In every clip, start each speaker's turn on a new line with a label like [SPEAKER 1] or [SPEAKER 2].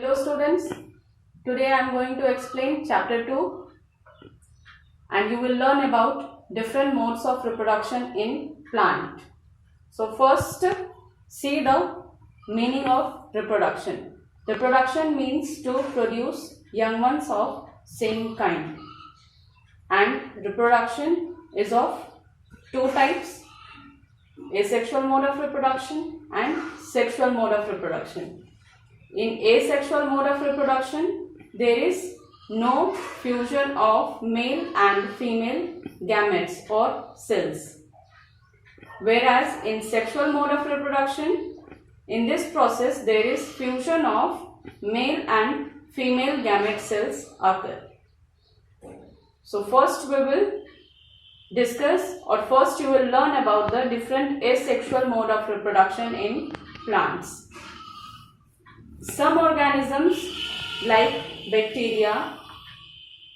[SPEAKER 1] Hello students, today I am going to explain chapter 2 and you will learn about different modes of reproduction in plant. So first, see the meaning of reproduction. Reproduction means to produce young ones of same kind, and reproduction is of two types: asexual mode of reproduction and sexual mode of reproduction. In asexual mode of reproduction, there is no fusion of male and female gametes or cells. Whereas in sexual mode of reproduction, in this process there is fusion of male and female gamete cells occur. So first we will discuss, or first you will learn about the different asexual mode of reproduction in plants. Some organisms like bacteria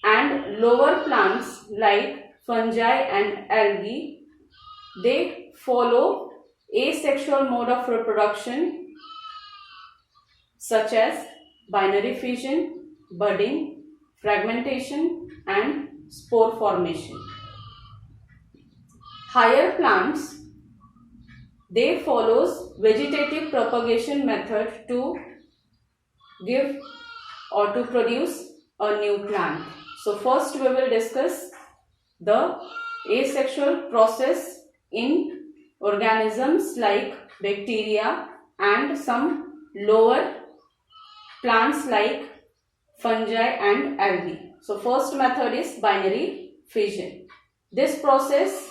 [SPEAKER 1] and lower plants like fungi and algae, they follow asexual mode of reproduction such as binary fission, budding, fragmentation and spore formation. Higher plants, they follows vegetative propagation method to give or to produce a new plant. So first we will discuss the asexual process in organisms like bacteria and some lower plants like fungi and algae. So first method is binary fission. This process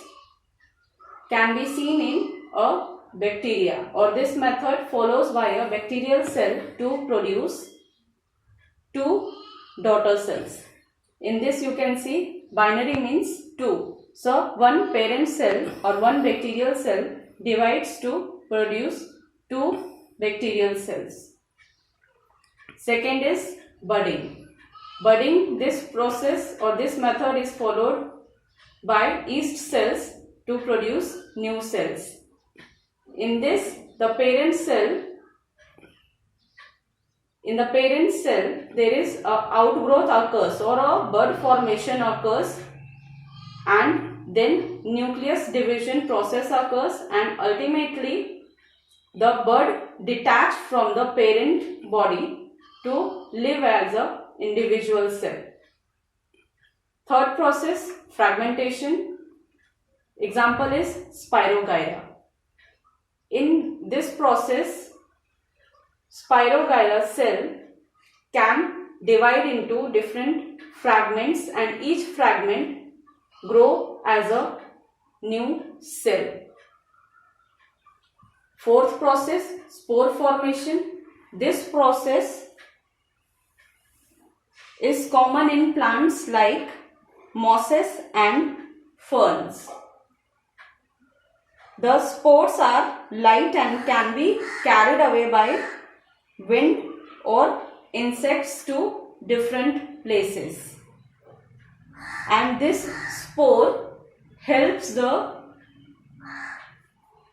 [SPEAKER 1] can be seen in a bacteria, or this method follows by a bacterial cell to produce two daughter cells. In this you can see binary means two. So one parent cell or one bacterial cell divides to produce two bacterial cells. Second is budding. Budding, this process or this method is followed by yeast cells to produce new cells. In this, the parent cell, in the parent cell, there is a outgrowth occurs or a bud formation occurs, and then nucleus division process occurs, and ultimately the bud detached from the parent body to live as a individual cell. Third process, fragmentation. Example is Spirogyra. In this process, Spirogyra cell can divide into different fragments, and each fragment grow as a new cell. Fourth process, spore formation. This process is common in plants like mosses and ferns. The spores are light and can be carried away by wind or insects to different places. And this spore helps the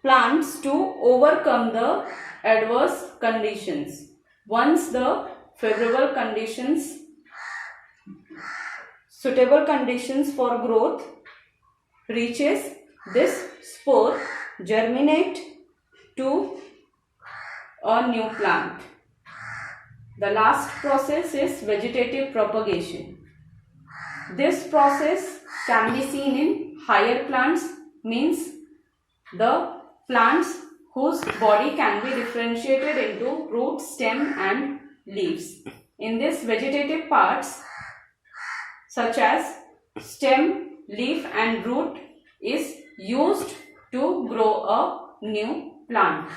[SPEAKER 1] plants to overcome the adverse conditions. Once the favorable conditions, suitable conditions for growth reaches, this spore germinate to a new plant. The last process is vegetative propagation. This process can be seen in higher plants, means the plants whose body can be differentiated into root, stem and leaves. In this, vegetative parts such as stem, leaf and root is used to grow a new plant.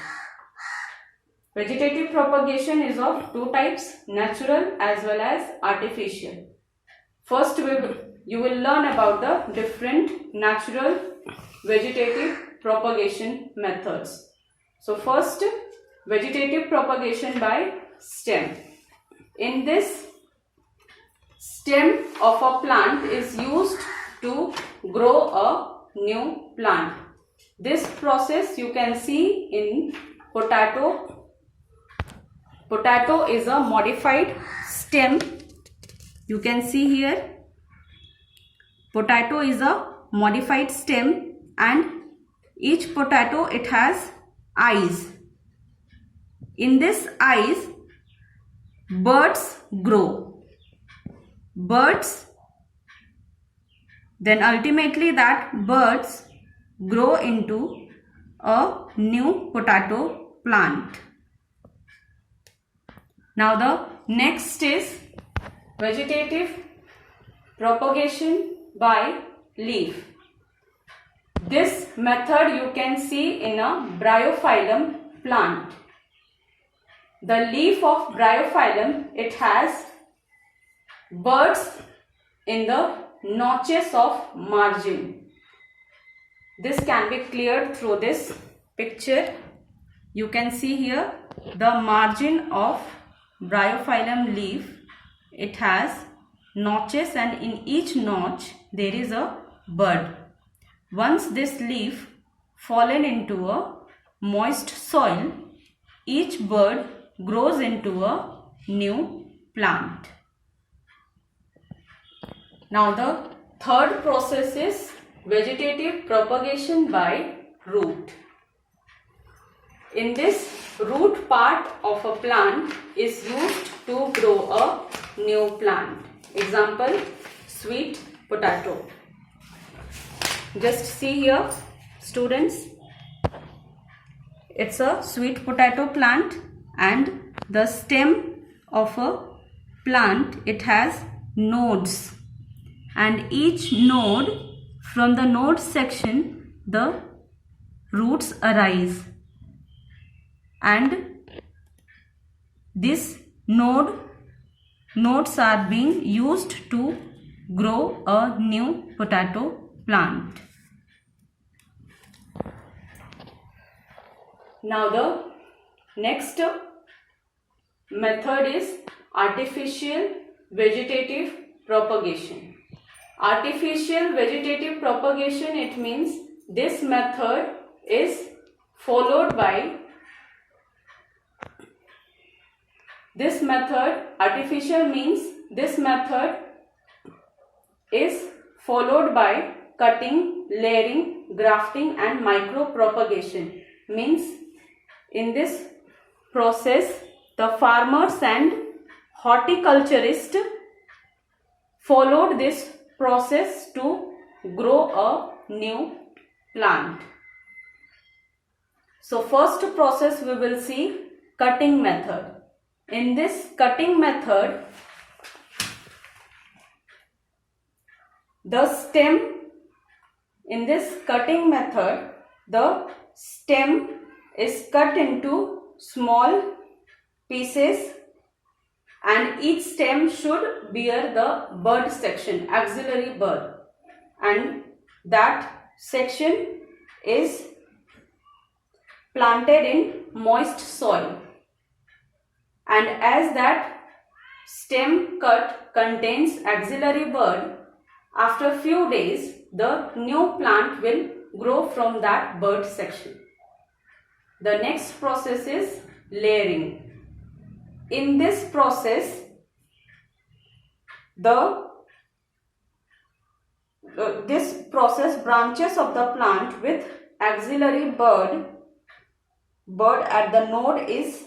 [SPEAKER 1] Vegetative propagation is of two types, natural as well as artificial. First you will learn about the different natural vegetative propagation methods. So first, vegetative propagation by stem. In this, stem of a plant is used to grow a new plant. This process you can see in potato Potato is a modified stem. You can see here. Potato is a modified stem, and each potato, it has eyes. In this eyes, birds grow. Birds, then ultimately that birds grow into a new potato plant. Now the next is vegetative propagation by leaf. This method you can see in a bryophyllum plant. The leaf of bryophyllum, it has buds in the notches of margin. This can be cleared through this picture. You can see here the margin of bryophyllum leaf. It has notches, and in each notch there is a bud. Once this leaf fallen into a moist soil, each bud grows into a new plant. Now the third process is vegetative propagation by root. In this, root part of a plant is used to grow a new plant. Example, sweet potato. Just see here, students. It's a sweet potato plant, and the stem of a plant, it has nodes, and each node, from the node section, the roots arise, and this nodes are being used to grow a new potato plant. Now the next method is artificial vegetative propagation. Artificial vegetative propagation, it means this method is followed by artificial means this method is followed by cutting, layering, grafting and micro-propagation. Means in this process, the farmers and horticulturists followed this process to grow a new plant. So first process we will see cutting method. In this cutting method, the stem is cut into small pieces, and each stem should bear the bud section, axillary bud, and that section is planted in moist soil. And as that stem cut contains axillary bud, after a few days the new plant will grow from that bud section. The next process is layering. In this process, branches of the plant with axillary bud at the node is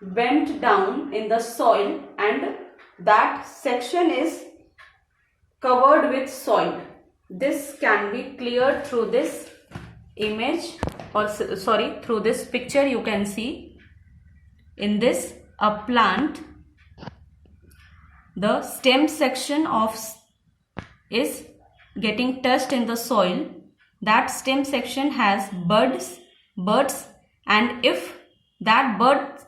[SPEAKER 1] bent down in the soil, and that section is covered with soil. This can be cleared through this image, or through this picture. You can see in this a plant, the stem section is getting touched in the soil. That stem section has buds, and if that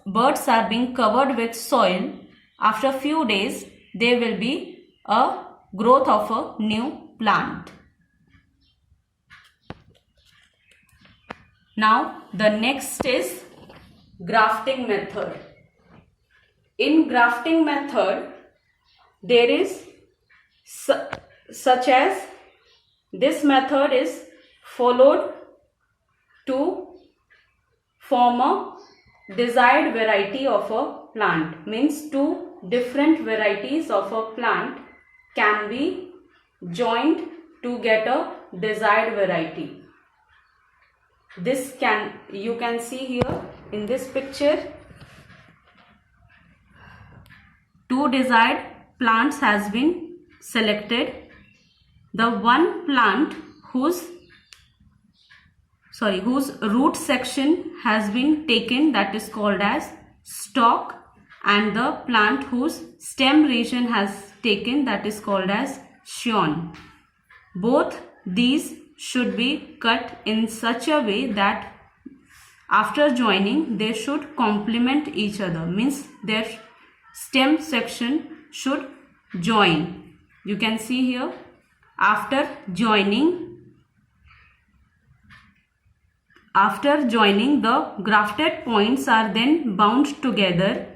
[SPEAKER 1] buds are being covered with soil, after a few days there will be a growth of a new plant. Now the next is grafting method. In grafting method, there is such as this method is followed to form a desired variety of a plant. Means two different varieties of a plant can be joined to get a desired variety. This you can see here in this picture, two desired plants has been selected. The one plant whose root section has been taken, that is called as stalk, and the plant whose stem region has taken, that is called as scion. Both these should be cut in such a way that after joining they should complement each other, means their stem section should join. You can see here, after joining the grafted points are then bound together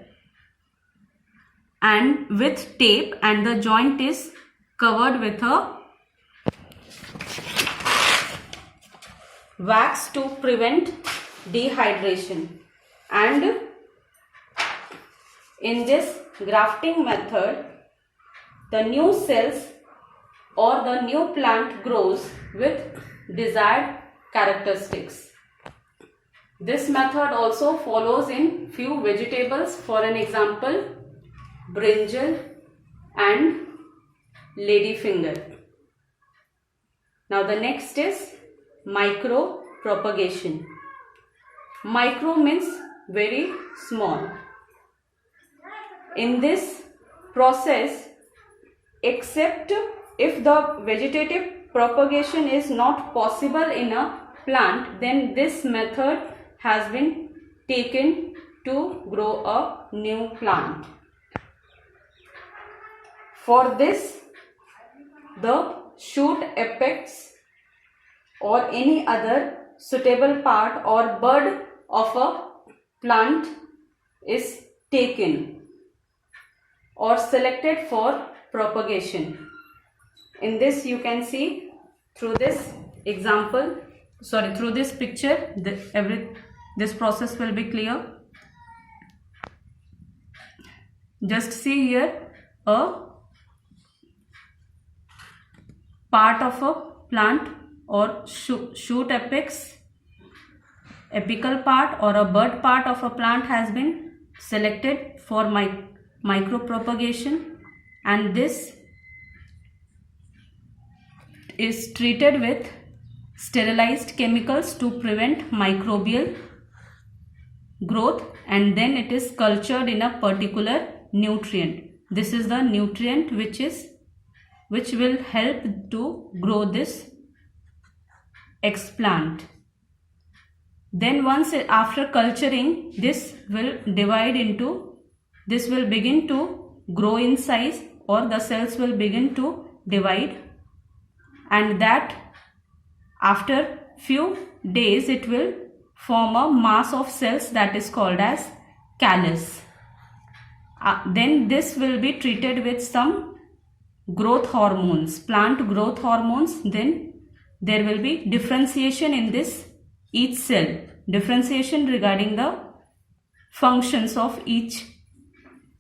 [SPEAKER 1] and with tape, and the joint is covered with a wax to prevent dehydration. And in this grafting method, the new cells or the new plant grows with desired characteristics. This method also follows in few vegetables, for an example brinjal and ladyfinger. Now the next is micro propagation. Micro means very small. In this process, except if the vegetative propagation is not possible in a plant, then this method has been taken to grow a new plant. For this, the shoot apex or any other suitable part or bud of a plant is taken or selected for propagation. In this you can see, through this example, through this picture, this process will be clear. Just see here a part of a plant or shoot apex, apical part or a bud part of a plant has been selected for micro propagation, and this is treated with sterilized chemicals to prevent microbial growth, and then it is cultured in a particular nutrient. This is the nutrient which will help to grow this explant. Then after culturing, this will begin to grow in size, or the cells will begin to divide, and that after few days it will form a mass of cells that is called as callus. Then this will be treated with some growth hormones, plant growth hormones. Then there will be differentiation in each cell, differentiation regarding the functions of each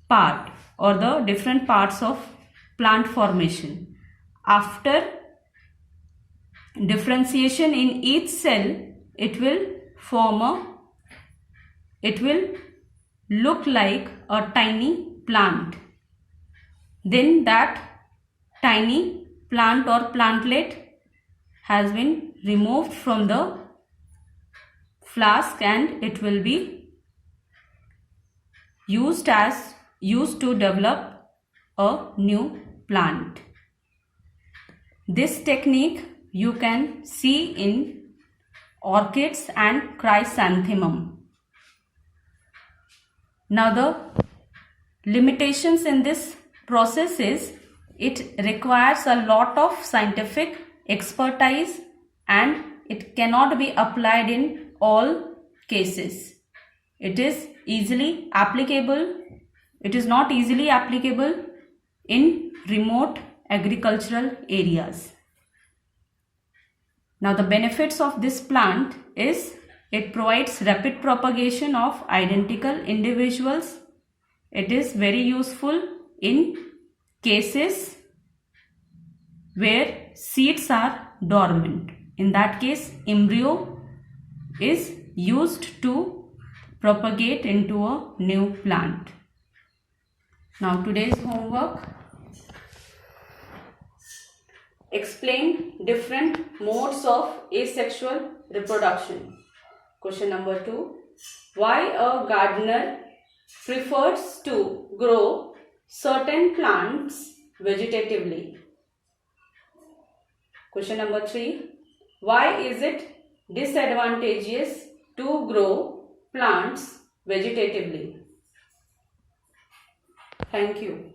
[SPEAKER 1] part or the different parts of plant formation. After differentiation in each cell, it will look like a tiny plant. Then that tiny plant or plantlet has been removed from the flask, and it will be used to develop a new plant. This technique you can see in orchids and chrysanthemum. Now the limitations in this process is it requires a lot of scientific expertise, and it cannot be applied in all cases. It is not easily applicable in remote agricultural areas. Now the benefits of this plant is it provides rapid propagation of identical individuals. It is very useful in cases where seeds are dormant. In that case, embryo is used to propagate into a new plant. Now today's homework. Explain different modes of asexual reproduction. Question number 2. Why a gardener prefers to grow certain plants vegetatively? Question number 3. Why is it disadvantageous to grow plants vegetatively? Thank you.